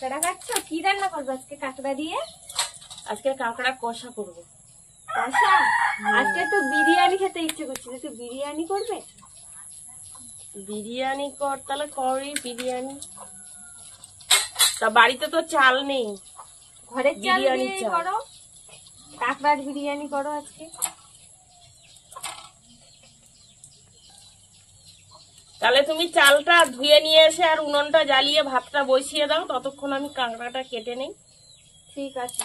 কাঁকড়া কাটছো? কি রান্না করবো আজকে কাঁকড়া দিয়ে? আজকে কাঁকড়া কষা করবো। কষা? আজকে তো বিরিয়ানি খেতে ইচ্ছে করছে, তো বিরিয়ানি করবে? বিরিয়ানি কর, তাহলে করি বিরিয়ানি। তা বাড়িতে তো চাল নেই, ঘরের চাল বিরিয়ানি দিয়ে করো, কাঁকড়ার বিরিয়ানি করো আজকে। তাহলে তুমি চালটা ধুয়ে নিয়ে এসে আর উনুনটা জ্বালিয়ে ভাতটা বসিয়ে দাও, ততক্ষণ আমি কাঁকড়াটা কেটে নেই। ঠিক আছে।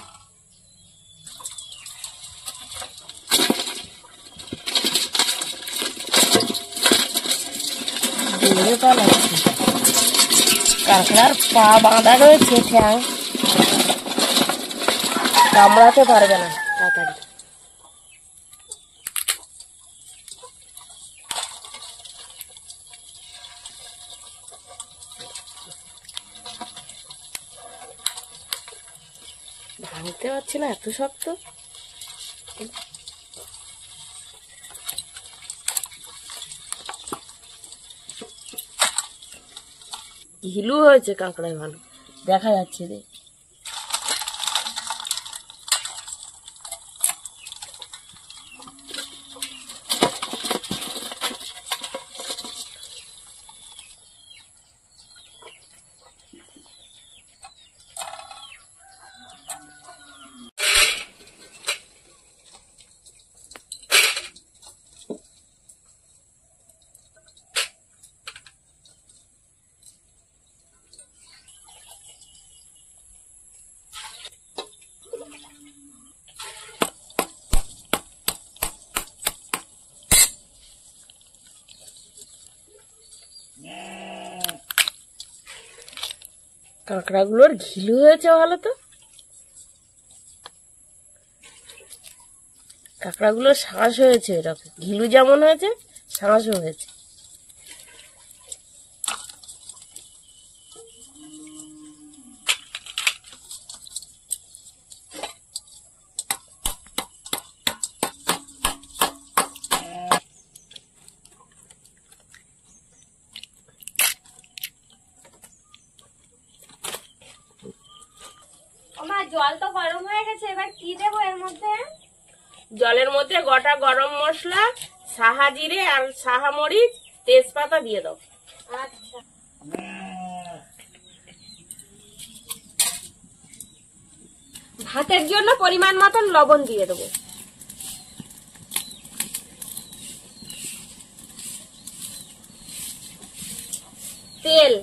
কাঁকড়ার পা বাঁধা রয়েছে, ঠ্যাং কামড়াতে পারবে না তাড়াতাড়ি। ভাঙতে পারছি না, এত শক্ত। ঘিলু হয়েছে কাঁকড়ায়, ভালো দেখা যাচ্ছে রে। কাঁকড়াগুলোর ঘিলু হয়েছে ভালো তো। কাঁকড়াগুলোর শাঁস হয়েছে এরকম, ঘিলু যেমন হয়েছে শাঁসও হয়েছে। জল তো গরম হয়ে গেছে, এবার কি দেবো এর মধ্যে? জলের মধ্যে গোটা গরম মশলা, সাহা জিরে আর সাহা মরিচ, তেজপাতা দিয়ে দাও। আচ্ছা। ভাতের জন্য পরিমাণ মতন লবণ দিয়ে দেবো। তেল,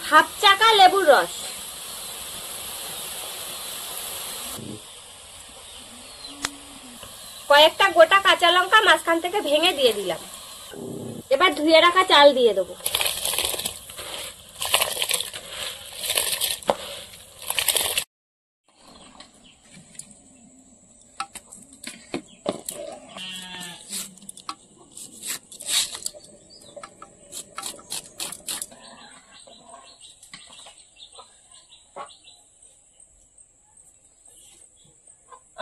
হাফ চাকা লেবুর রস, কয়েকটা গোটা কাঁচা লঙ্কা মাঝখান থেকে ভেঙে দিয়ে দিলাম। এবার ধুয়ে রাখা চাল দিয়ে দেবো।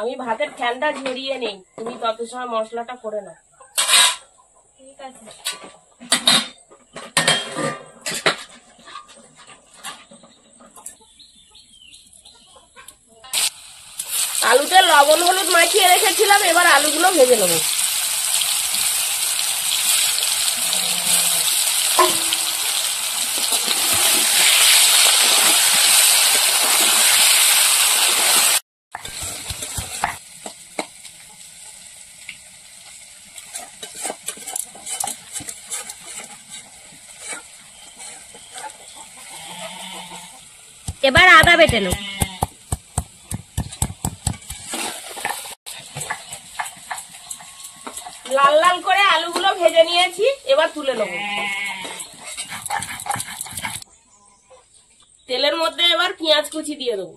আমি ভাতের ফ্যানটা ঝরিয়ে নেই, তুমি তত সময় মশলাটা করে নাও। ঠিক আছে। আলুতে লবণ হলুদ মাখিয়ে রেখেছিলাম, এবার আলুগুলো ভেজে নেবো। এবার আদা বেটে নেব। লাল লাল করে আলুগুলো ভেজে নিয়েছি, এবার তুলে নেব। তেলের মধ্যে এবার পেঁয়াজ কুচি দিয়ে দেবো।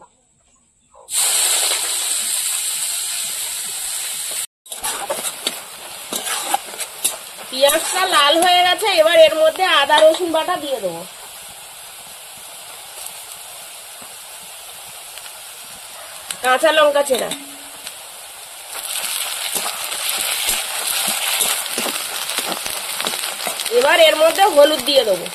পেঁয়াজটা লাল হয়ে গেছে, এবার এর মধ্যে আদা রসুন বাটা দিয়ে দেবো। কাঁচা লঙ্কা চেরা, এবার এর মধ্যে হলুদ দিয়ে দেবো।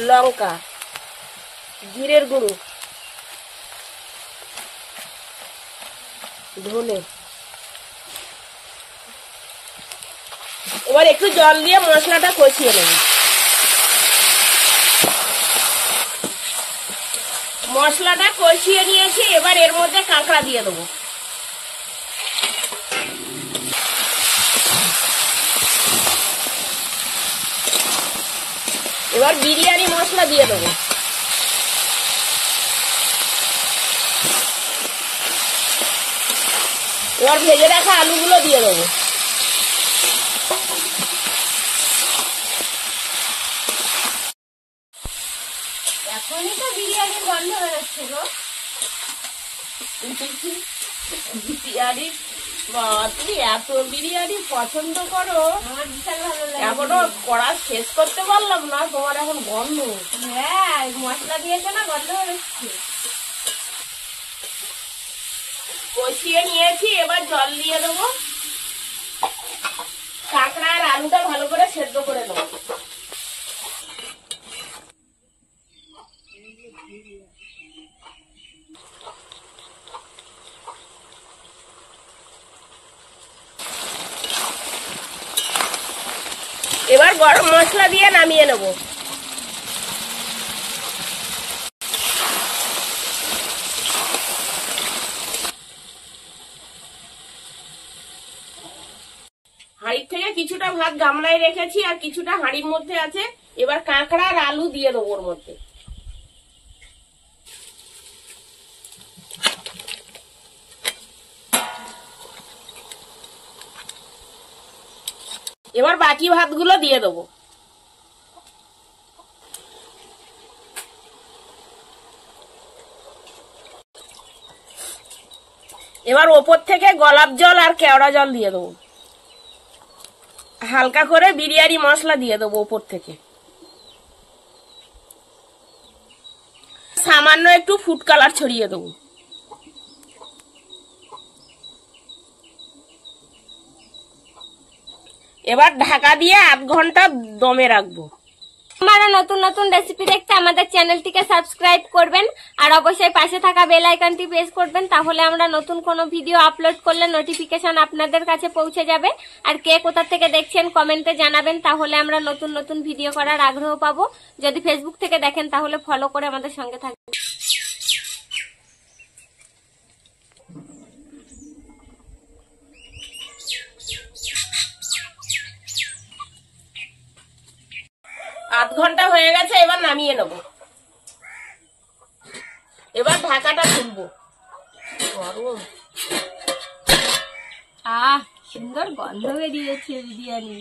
লঙ্কা, জিরের গুঁড়ো, ধনে। এবার একটু জল দিয়ে মশলাটা কষিয়ে নেব। মশলাটা কষিয়ে নিয়েছি, এবার এর মধ্যে কাঁকড়া দিয়ে দেবো। এবার বিরিয়ানি মশলা দিয়ে দেবো। এবার ভেজে রাখা আলুগুলো দিয়ে দেবো। এখনই তো বিরিয়ানির গন্ধ বেরোচ্ছে গো। বিরিয়ানি, তুমি এত বিরিয়ানি পছন্দ করো, আমার বিশাল ভালো লাগে। এখনো করা শেষ করতে পারলাম না, তোমার এখন গন্ধ। হ্যাঁ, মশলা দিয়েছে না, গন্ধ বেরোচ্ছে। কষিয়ে নিয়েছি, এবার জল দিয়ে দেবো। কাঁকড়া আর আলুটা ভালো করে সেদ্ধ করে নেবো। এবার গরম মশলা দিয়ে নামিয়ে নেব। হাঁড়ির থেকে কিছুটা ভাত গামলায় রেখেছি আর কিছুটা হাঁড়ির মধ্যে আছে। এবার কাঁকড়া আর আলু দিয়ে দেবো ওর মধ্যে। এবার বাকি ভাতগুলো দিয়ে দেবো। এবার ওপর থেকে গোলাপ জল আর কেওড়া জল দিয়ে দেবো। হালকা করে বিরিয়ানি মশলা দিয়ে দেবো ওপর থেকে। সামান্য একটু ফুড কালার ছড়িয়ে দেবো। এবার ঢাকা দিয়ে আধ ঘন্টা দমে রাখবো। আমরা নতুন নতুন রেসিপি দেখতে আমাদের চ্যানেলটিকে সাবস্ক্রাইব করবেন আর অবশ্যই পাশে থাকা বেল আইকনটি প্রেস করবেন, তাহলে আমরা নতুন কোনো ভিডিও আপলোড করলে নোটিফিকেশন আপনাদের কাছে পৌঁছে যাবে। আর কে কোথা থেকে দেখছেন কমেন্টে জানাবেন, তাহলে আমরা নতুন নতুন ভিডিও করার আগ্রহ পাবো। যদি ফেসবুক থেকে দেখেন তাহলে ফলো করে আমাদের সঙ্গে থাকবেন। আধ ঘন্টা হয়ে গেছে, এবার নামিয়ে নেব। এবার ঢাকাটা খুলবো। গরম। সুন্দর গন্ধ বেরিয়েছে বিরিয়ানি।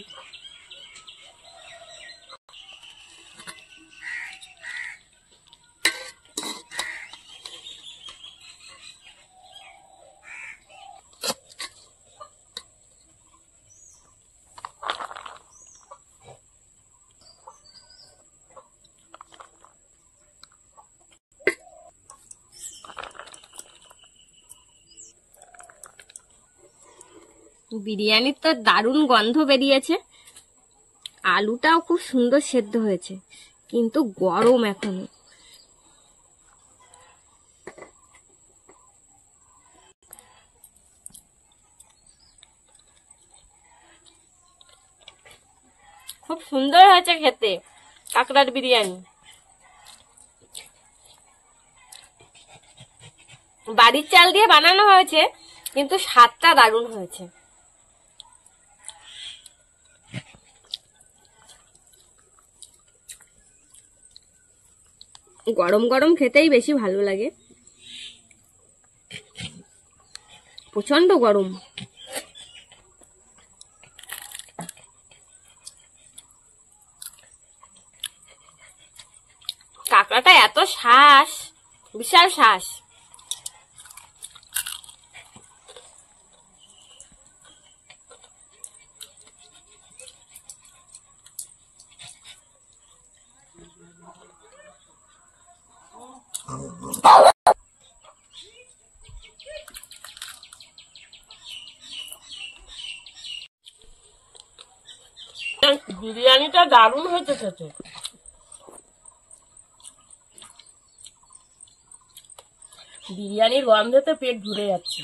বিরিয়ানির তো দারুণ গন্ধ বেরিয়েছে, আলুটাও খুব সুন্দর সেদ্ধ হয়েছে, কিন্তু গরম এখনো। খুব সুন্দর হয়েছে খেতে কাঁকড়ার বিরিয়ানি। বাড়ির চাল দিয়ে বানানো হয়েছে, কিন্তু স্বাদটা দারুণ হয়েছে। গরম গরম খেতেই বেশি ভালো লাগে, প্রচন্ড গরম। কাঁকড়াটা এত শ্বাস, বিশাল শ্বাস। বিরিয়ানিটা দারুণ হয়েছে খেতে। বিরিয়ানির গন্ধে তো পেট ভরে যাচ্ছে।